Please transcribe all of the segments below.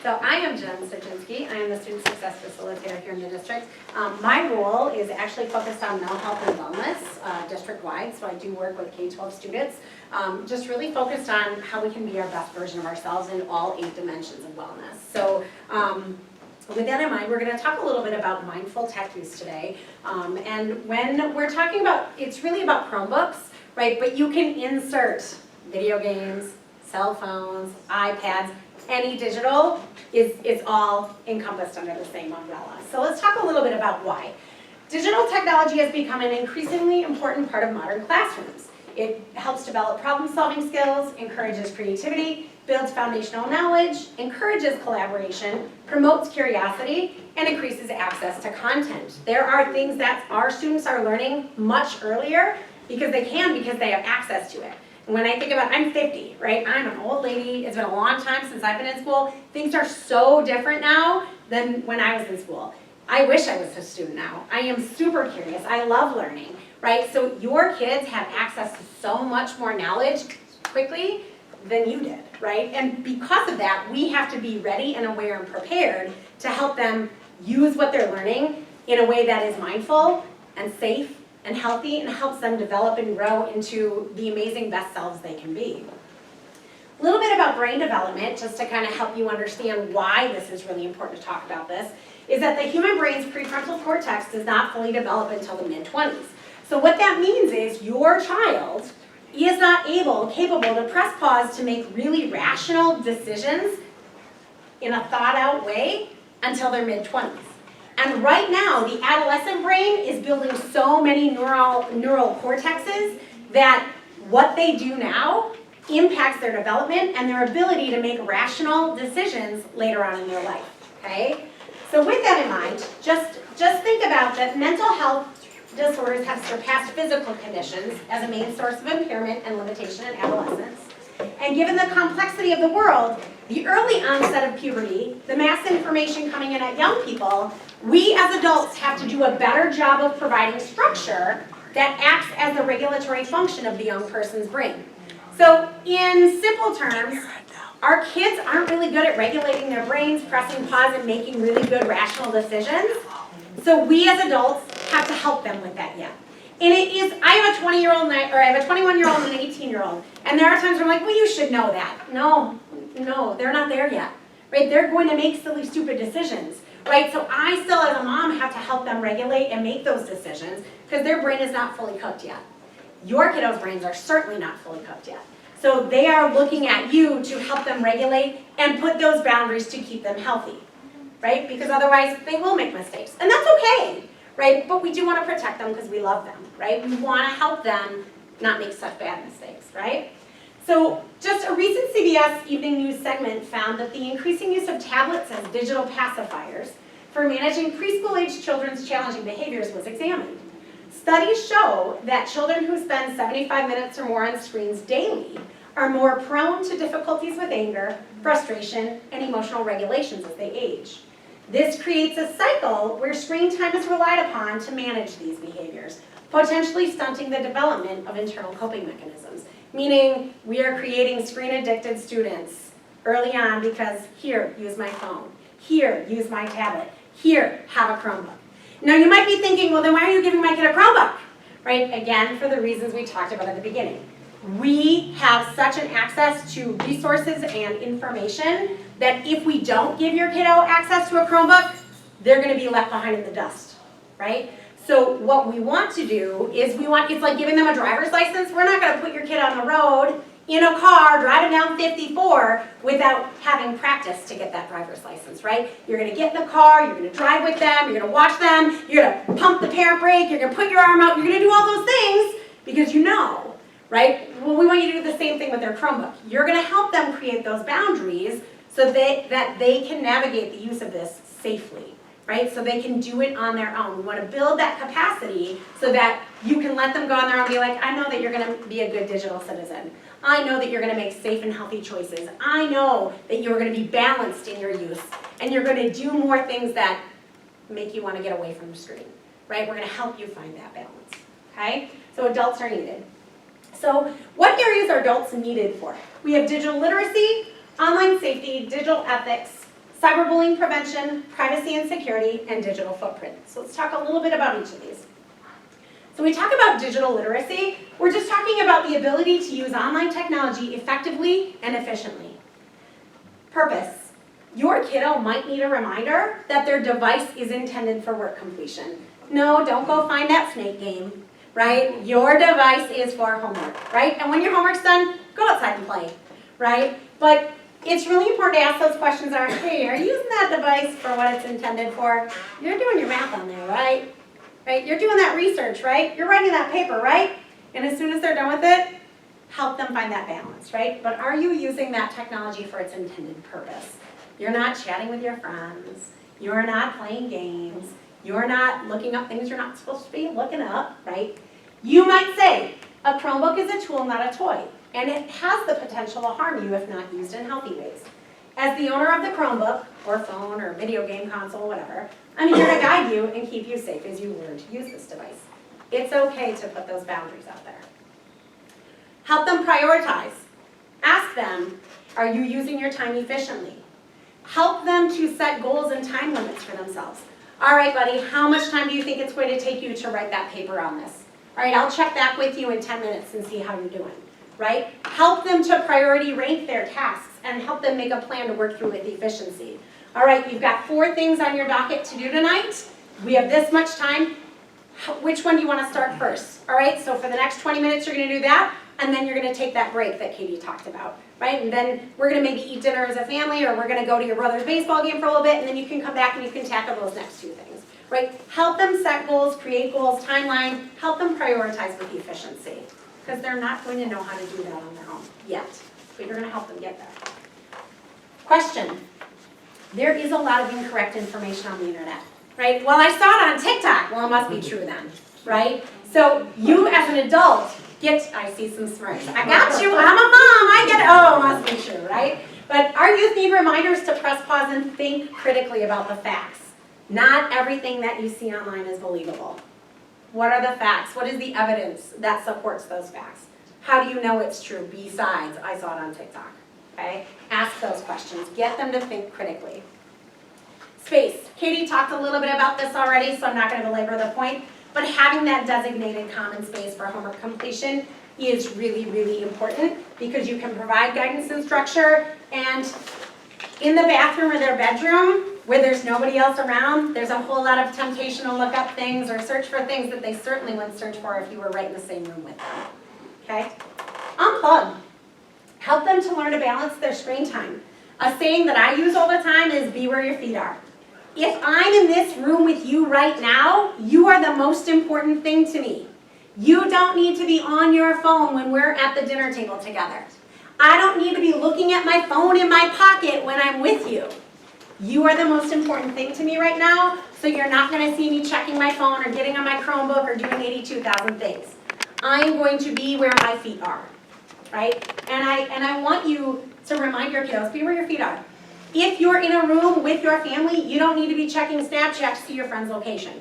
So I am Jen Sarczynski. I am the Student Success Facilitator here in the district. My role is actually focused on mental health and wellness district-wide, so I do work with K-12 students, just really focused on how we can be our best version of ourselves in all 8 dimensions of wellness. So with that in mind, we're going to talk a little bit about mindful tech use today. And when we're talking about, it's really about Chromebooks, right? But you can insert video games, cell phones, iPads, any digital is all encompassed under the same umbrella. So let's talk a little bit about why. Digital technology has become an increasingly important part of modern classrooms. It helps develop problem-solving skills, encourages creativity, builds foundational knowledge, encourages collaboration, promotes curiosity, and increases access to content. There are things that our students are learning much earlier because they have access to it. And when I think about, I'm 50, right? I'm an old lady. It's been a long time since I've been in school. Things are so different now than when I was in school. I wish I was a student now. I am super curious. I love learning, right? So your kids have access to so much more knowledge quickly than you did, right? And because of that, we have to be ready and aware and prepared to help them use what they're learning in a way that is mindful and safe and healthy and helps them develop and grow into the amazing best selves they can be. A little bit about brain development, just to kind of help you understand why this is really important to talk about this, is that the human brain's prefrontal cortex does not fully develop until the mid-20s. So what that means is your child is not capable to press pause to make really rational decisions in a thought-out way until their mid-20s. And right now, the adolescent brain is building so many neural cortexes that what they do now impacts their development and their ability to make rational decisions later on in their life, okay? So with that in mind, just think about that mental health disorders have surpassed physical conditions as a main source of impairment and limitation in adolescence. And given the complexity of the world, the early onset of puberty, the mass information coming in at young people, we as adults have to do a better job of providing structure that acts as the regulatory function of the young person's brain. So in simple terms, our kids aren't really good at regulating their brains, pressing pause, and making really good rational decisions. So we as adults have to help them with that yet. And it is, I have a 20-year-old, or I have a 21-year-old and an 18-year-old, and there are times where I'm like, well, you should know that. No, they're not there yet, right? They're going to make silly, stupid decisions, right? So I still, as a mom, have to help them regulate and make those decisions because their brain is not fully cooked yet. Your kiddos' brains are certainly not fully cooked yet. So they are looking at you to help them regulate and put those boundaries to keep them healthy, right? Because otherwise, they will make mistakes, and that's okay. Right? But we do want to protect them because we love them, right? We want to help them not make such bad mistakes, right? So just a recent CBS Evening News segment found that the increasing use of tablets as digital pacifiers for managing preschool-age children's challenging behaviors was examined. Studies show that children who spend 75 minutes or more on screens daily are more prone to difficulties with anger, frustration, and emotional regulations as they age. This creates a cycle where screen time is relied upon to manage these behaviors, potentially stunting the development of internal coping mechanisms. Meaning, we are creating screen-addicted students early on because, here, use my phone. Here, use my tablet. Here, have a Chromebook. Now, you might be thinking, well, then why are you giving my kid a Chromebook? Right? Again, for the reasons we talked about at the beginning. We have such an access to resources and information that if we don't give your kiddo access to a Chromebook, they're going to be left behind in the dust, right? So what we want to do is it's like giving them a driver's license. We're not going to put your kid on the road in a car driving down 54 without having practice to get that driver's license, right? You're going to get in the car, you're going to drive with them, you're going to watch them, you're going to pump the parent brake, you're going to put your arm out, you're going to do all those things because you know, right? Well, we want you to do the same thing with their Chromebook. You're going to help them create those boundaries so that they can navigate the use of this safely, right? So they can do it on their own. We want to build that capacity so that you can let them go on their own and be like, I know that you're going to be a good digital citizen. I know that you're going to make safe and healthy choices. I know that you're going to be balanced in your use, and you're going to do more things that make you want to get away from the screen, right? We're going to help you find that balance, okay? So adults are needed. So what areas are adults needed for? We have digital literacy, online safety, digital ethics, cyberbullying prevention, privacy and security, and digital footprint. So let's talk a little bit about each of these. So when we talk about digital literacy, we're just talking about the ability to use online technology effectively and efficiently. Purpose. Your kiddo might need a reminder that their device is intended for work completion. No, don't go find that snake game, right? Your device is for homework, right? And when your homework's done, go outside and play, right? But it's really important to ask those questions are, hey, are you using that device for what it's intended for? You're doing your math on there, right? Right? You're doing that research, right? You're writing that paper, right? And as soon as they're done with it, help them find that balance, right? But are you using that technology for its intended purpose? You're not chatting with your friends. You're not playing games. You're not looking up things you're not supposed to be looking up, right? You might say, a Chromebook is a tool, not a toy. And it has the potential to harm you if not used in healthy ways. As the owner of the Chromebook, or phone, or video game console, whatever, I'm here to guide you and keep you safe as you learn to use this device. It's okay to put those boundaries out there. Help them prioritize. Ask them, are you using your time efficiently? Help them to set goals and time limits for themselves. All right, buddy, how much time do you think it's going to take you to write that paper on this? All right, I'll check back with you in 10 minutes and see how you're doing. Right? Help them to priority rank their tasks and help them make a plan to work through with efficiency. All right, you've got 4 things on your docket to do tonight. We have this much time. Which one do you want to start first? All right, so for the next 20 minutes, you're going to do that, and then you're going to take that break that Katie talked about, right? And then we're going to maybe eat dinner as a family, or we're going to go to your brother's baseball game for a little bit, and then you can come back and you can tackle those next 2 things, right? Help them set goals, create goals, timeline, help them prioritize with efficiency. Because they're not going to know how to do that on their own yet. But you're going to help them get there. Question. There is a lot of incorrect information on the internet, right? Well, I saw it on TikTok. Well, it must be true then, right? So you as an adult I see some smirks. I got you, I'm a mom, I get it. Oh, it must be true, right? But our youth need reminders to press pause and think critically about the facts. Not everything that you see online is believable. What are the facts? What is the evidence that supports those facts? How do you know it's true besides, I saw it on TikTok, okay? Ask those questions. Get them to think critically. Space. Katie talked a little bit about this already, so I'm not going to belabor the point, but having that designated common space for homework completion is really, really important because you can provide guidance and structure, and in the bathroom or their bedroom, where there's nobody else around, there's a whole lot of temptation to look up things or search for things that they certainly wouldn't search for if you were right in the same room with them, okay? Unplug. Help them to learn to balance their screen time. A saying that I use all the time is be where your feet are. If I'm in this room with you right now, you are the most important thing to me. You don't need to be on your phone when we're at the dinner table together. I don't need to be looking at my phone in my pocket when I'm with you. You are the most important thing to me right now, so you're not going to see me checking my phone or getting on my Chromebook or doing 82,000 things. I'm going to be where my feet are, right? And I want you to remind your kiddos, be where your feet are. If you're in a room with your family, you don't need to be checking Snapchat to see your friend's location.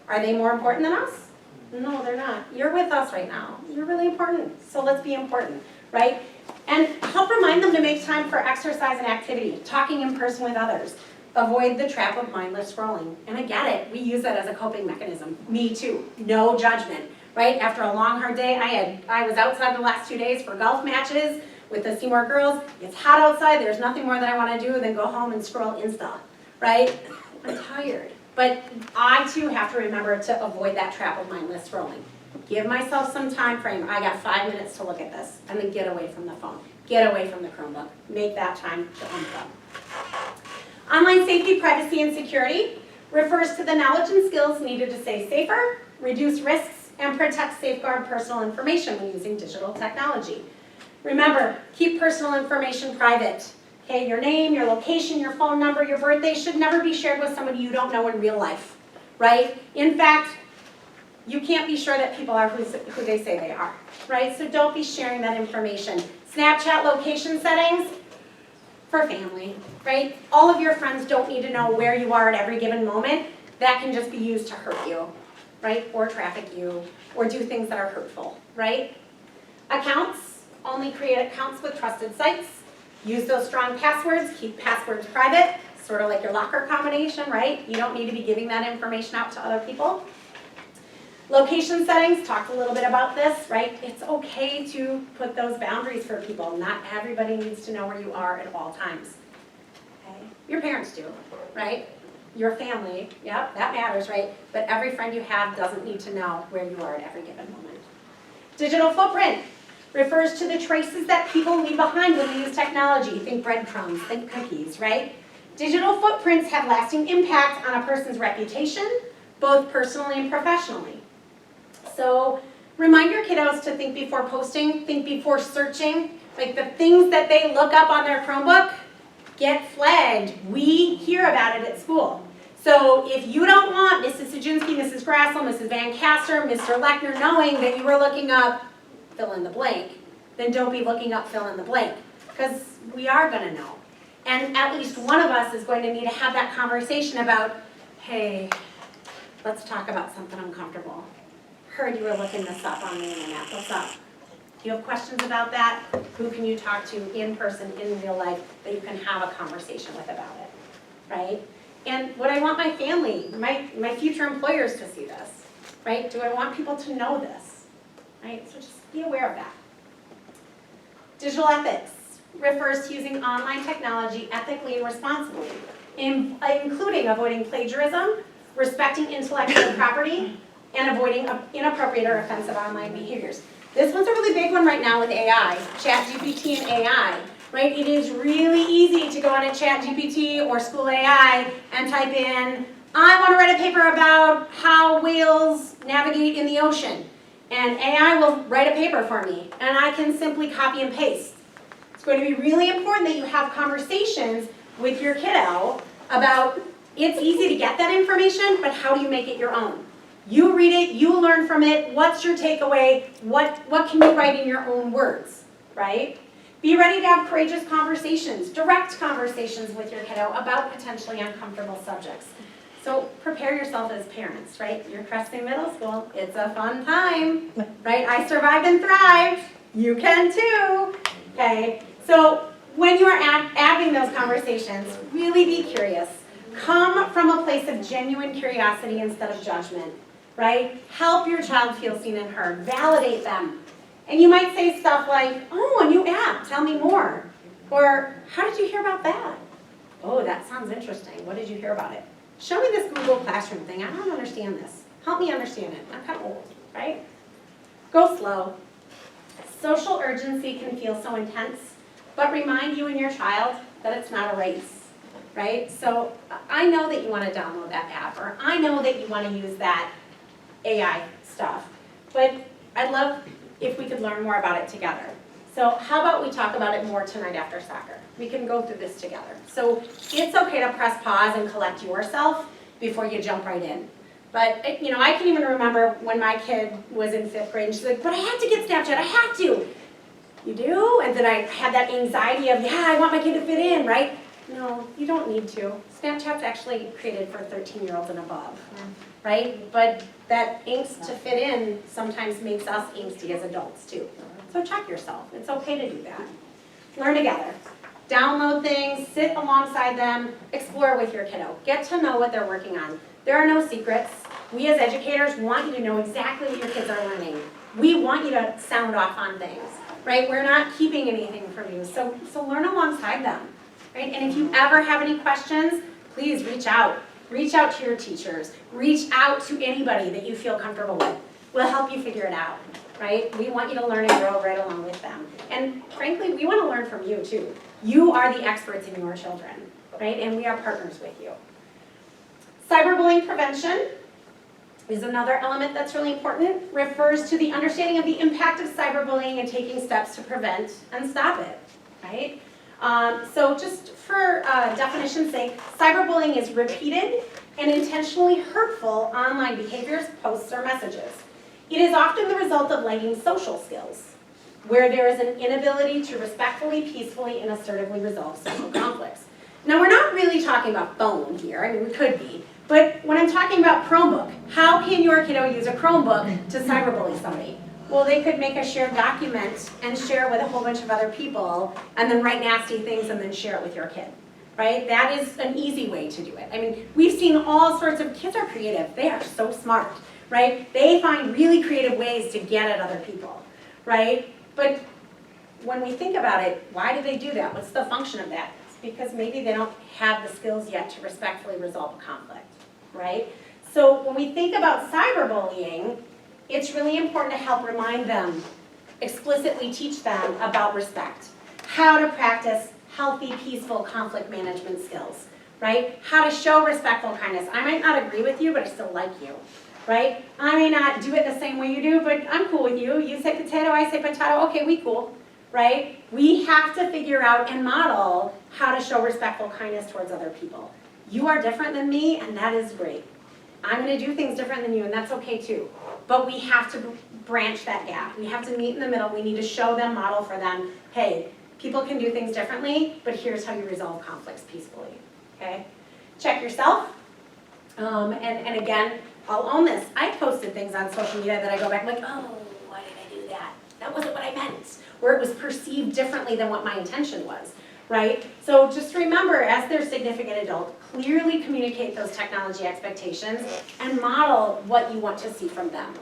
Are they more important than us? No, they're not. You're with us right now. You're really important, so let's be important, right? And help remind them to make time for exercise and activity, talking in person with others. Avoid the trap of mindless scrolling. And I get it, we use that as a coping mechanism. Me too, no judgment, right? After a long, hard day, I was outside the last 2 days for golf matches with the Seymour girls. It's hot outside, there's nothing more that I want to do than go home and scroll Insta, right? I'm tired. But I too have to remember to avoid that trap of mindless scrolling. Give myself some time frame. I got 5 minutes to look at this, and then get away from the phone. Get away from the Chromebook. Make that time to unplug. Online safety, privacy, and security refers to the knowledge and skills needed to stay safer, reduce risks, and protect, safeguard personal information when using digital technology. Remember, keep personal information private. Okay, your name, your location, your phone number, your birthday should never be shared with somebody you don't know in real life, right? In fact, you can't be sure that people are who they say they are, right? So don't be sharing that information. Snapchat location settings for family, right? All of your friends don't need to know where you are at every given moment. That can just be used to hurt you, right? Or traffic you, or do things that are hurtful, right? Accounts, only create accounts with trusted sites. Use those strong passwords, keep passwords private. sort of like your locker combination, right? You don't need to be giving that information out to other people. Location settings, talked a little bit about this, right? It's okay to put those boundaries for people. Not everybody needs to know where you are at all times. Okay? Your parents do, right? Your family, yeah, that matters, right? But every friend you have doesn't need to know where you are at every given moment. Digital footprint refers to the traces that people leave behind when they use technology. Think breadcrumbs, think cookies, right? Digital footprints have lasting impact on a person's reputation, both personally and professionally. So remind your kiddos to think before posting, think before searching. Like the things that they look up on their Chromebook get flagged. We hear about it at school. So if you don't want Mrs. Sajinski, Mrs. Grassel, Mrs. Van Castor, Mr. Lechner knowing that you were looking up fill in the blank, then don't be looking up fill in the blank, because we are going to know. And at least one of us is going to need to have that conversation about, hey, let's talk about something uncomfortable. Heard you were looking this up on the internet. What's up? Do you have questions about that? Who can you talk to in person, in real life, that you can have a conversation with about it, right? And would I want my family, my future employers to see this, right? Do I want people to know this, right? So just be aware of that. Digital ethics refers to using online technology ethically and responsibly, including avoiding plagiarism, respecting intellectual property, and avoiding inappropriate or offensive online behaviors. This one's a really big one right now with AI, ChatGPT and AI, right? It is really easy to go on a ChatGPT or School AI and type in, I want to write a paper about how whales navigate in the ocean. And AI will write a paper for me, and I can simply copy and paste. It's going to be really important that you have conversations with your kiddo about, it's easy to get that information, but how do you make it your own? You read it, you learn from it, what's your takeaway, what can you write in your own words, right? Be ready to have courageous conversations, direct conversations with your kiddo about potentially uncomfortable subjects. So prepare yourself as parents, right? You're cresting middle school, it's a fun time, right? I survived and thrived, you can too, okay? So when you are having those conversations, really be curious. Come from a place of genuine curiosity instead of judgment, right? Help your child feel seen and heard. Validate them. And you might say stuff like, oh, a new app, tell me more. Or, how did you hear about that? Oh, that sounds interesting. What did you hear about it? Show me this Google Classroom thing. I don't understand this. Help me understand it. I'm kind of old, right? Go slow. Social urgency can feel so intense, but remind you and your child that it's not a race. Right? So I know that you want to download that app, or I know that you want to use that AI stuff, but I'd love if we could learn more about it together. So how about we talk about it more tonight after soccer? We can go through this together. So it's okay to press pause and collect yourself before you jump right in. But you know, I can even remember when my kid was in 5th grade and she's like, but I have to get Snapchat, I have to. You do? And then I had that anxiety of, yeah, I want my kid to fit in, right? No, you don't need to. Snapchat's actually created for 13-year-olds and above, right? But that angst to fit in sometimes makes us angsty as adults too. So check yourself. It's okay to do that. Learn together. Download things, sit alongside them, explore with your kiddo. Get to know what they're working on. There are no secrets. We as educators want you to know exactly what your kids are learning. We want you to sound off on things, right? We're not keeping anything from you. So learn alongside them. Right? And if you ever have any questions, please reach out. Reach out to your teachers. Reach out to anybody that you feel comfortable with. We'll help you figure it out, right? We want you to learn and grow right along with them. And frankly, we want to learn from you too. You are the experts in your children, right? And we are partners with you. Cyberbullying prevention is another element that's really important. Refers to the understanding of the impact of cyberbullying and taking steps to prevent and stop it, right? So just for definition's sake, cyberbullying is repeated and intentionally hurtful online behaviors, posts, or messages. It is often the result of lagging social skills, where there is an inability to respectfully, peacefully, and assertively resolve social conflicts. Now, we're not really talking about phone here. I mean, we could be. But when I'm talking about Chromebook, how can your kiddo use a Chromebook to cyberbully somebody? Well, they could make a shared document and share it with a whole bunch of other people and then write nasty things and then share it with your kid. right? That is an easy way to do it. I mean, we've seen all sorts of, kids are creative, they are so smart, right? They find really creative ways to get at other people, right? But when we think about it, why do they do that? What's the function of that? It's because maybe they don't have the skills yet to respectfully resolve a conflict, right? So when we think about cyberbullying, it's really important to help remind them, explicitly teach them about respect, how to practice healthy, peaceful conflict management skills, right? How to show respectful kindness. I might not agree with you, but I still like you, right? I may not do it the same way you do, but I'm cool with you. You say potato, I say potato, okay, we cool, right? We have to figure out and model how to show respectful kindness towards other people. You are different than me, and that is great. I'm going to do things different than you, and that's okay too. But we have to branch that gap. We have to meet in the middle. We need to show them, model for them, hey, people can do things differently, but here's how you resolve conflicts peacefully, okay? Check yourself. And again, I'll own this. I posted things on social media that I go back like, oh, why did I do that? That wasn't what I meant. Where it was perceived differently than what my intention was, right? So just remember, as their significant adult, clearly communicate those technology expectations and model what you want to see from them,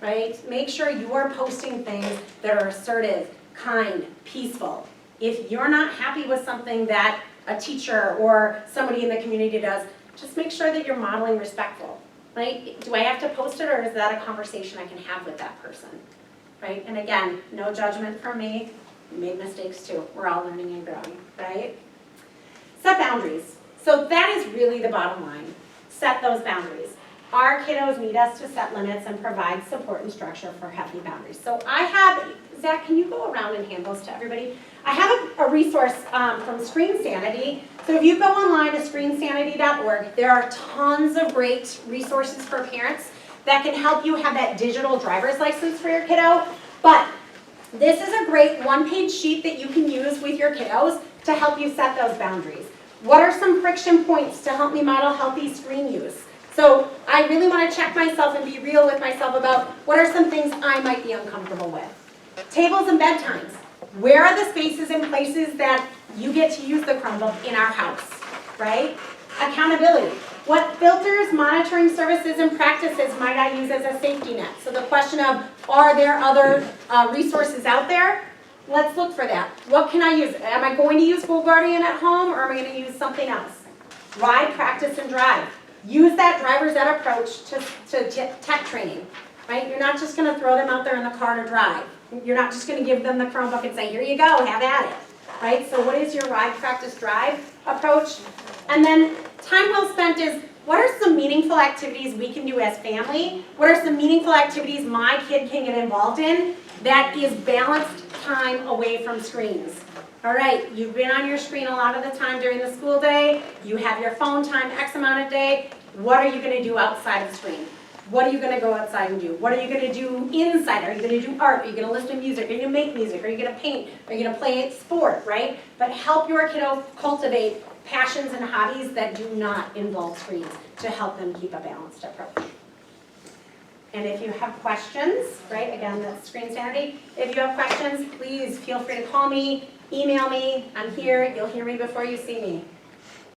right? Make sure you are posting things that are assertive, kind, peaceful. If you're not happy with something that a teacher or somebody in the community does, just make sure that you're modeling respectful, right? Do I have to post it, or is that a conversation I can have with that person, right? And again, no judgment from me. We made mistakes too. We're all learning and growing, right? Set boundaries. So that is really the bottom line. Set those boundaries. Our kiddos need us to set limits and provide support and structure for healthy boundaries. So I have, Zach, can you go around and hand those to everybody? I have a resource from Screen Sanity. So if you go online to screensanity.org, there are tons of great resources for parents that can help you have that digital driver's license for your kiddo. But this is a great one-page sheet that you can use with your kiddos to help you set those boundaries. What are some friction points to help me model healthy screen use? So I really want to check myself and be real with myself about what are some things I might be uncomfortable with. Tables and bedtimes. Where are the spaces and places that you get to use the Chromebook in our house, right? Accountability. What filters, monitoring services, and practices might I use as a safety net? So the question of, are there other resources out there? Let's look for that. What can I use? Am I going to use School Guardian at home, or am I going to use something else? Ride, practice, and drive. Use that driver's ed approach to tech training, right? You're not just going to throw them out there in the car to drive. You're not just going to give them the Chromebook and say, here you go, have at it, right? So what is your ride, practice, drive approach? And then time well spent is, what are some meaningful activities we can do as family? What are some meaningful activities my kid can get involved in that is balanced time away from screens? All right, you've been on your screen a lot of the time during the school day. You have your phone time X amount of day. What are you going to do outside of the screen? What are you going to go outside and do? What are you going to do inside? Are you going to do art? Are you going to listen to music? Are you going to make music? Are you going to paint? Are you going to play sport, right? But help your kiddo cultivate passions and hobbies that do not involve screens to help them keep a balanced approach. And if you have questions, right, again, that's Screen Sanity. If you have questions, please feel free to call me, email me. I'm here. You'll hear me before you see me.